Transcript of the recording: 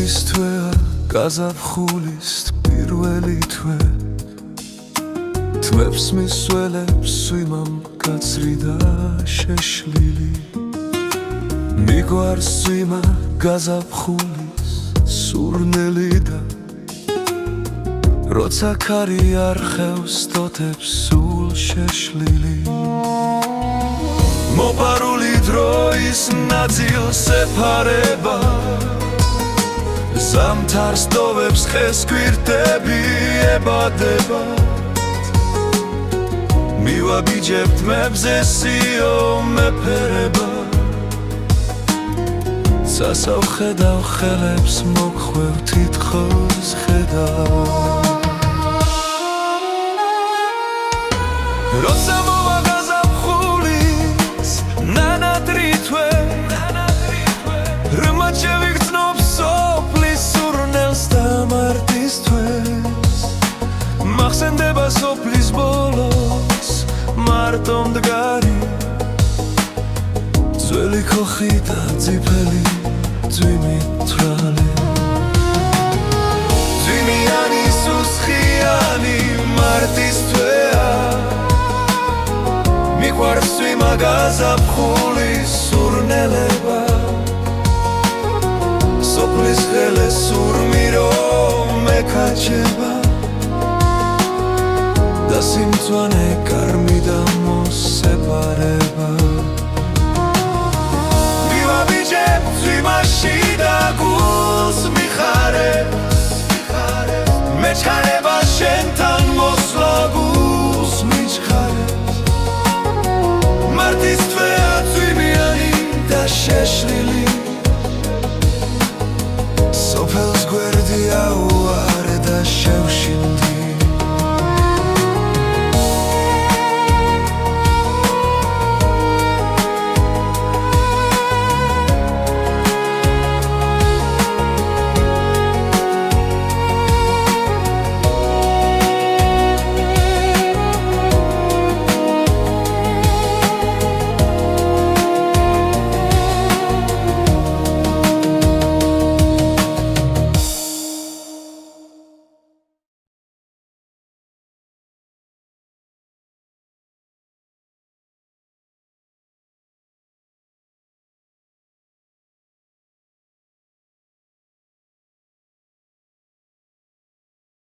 მარტის თვეა გაზაფხულის პირველი თვე თმებს მისველებს ვიმამ კაცრი და შეშლილი მიგვარს ვიმა გაზაფხულის სურნელი და როცა ქარი არ ხევს თოთებს სულ შეშლილი მოპარული დროის ნაწილს ეფარება ზამთარს ტოვებს ხეს გვირტები ებადება მივაბიჯებ თმებზე სიო მეფერება სასავ ხედავ ხელებს მოგხვევ თითქოს ხედავ როცა მოვა გაზაფხულის ნანატრი თვე რმა შევიგრძნობ სოფლის სურნელს და მარტის თვეს მახსენდება სოფლის ბოლოს მარტო მდგარი ძველი ქოხი და ძიფელი ძვიმი თრალი ძვიმიანი სუსხიანი მარტის თვეა მიყვარს ვიმა გაზაფხულის სურნელება სოფლის ხელეს სურმი რომ მეკაჩება და სიმწვანე კარმი და მოსეპარება მივაბიჯებ ძვიმაში და გულს მიხარებს მეჩქარე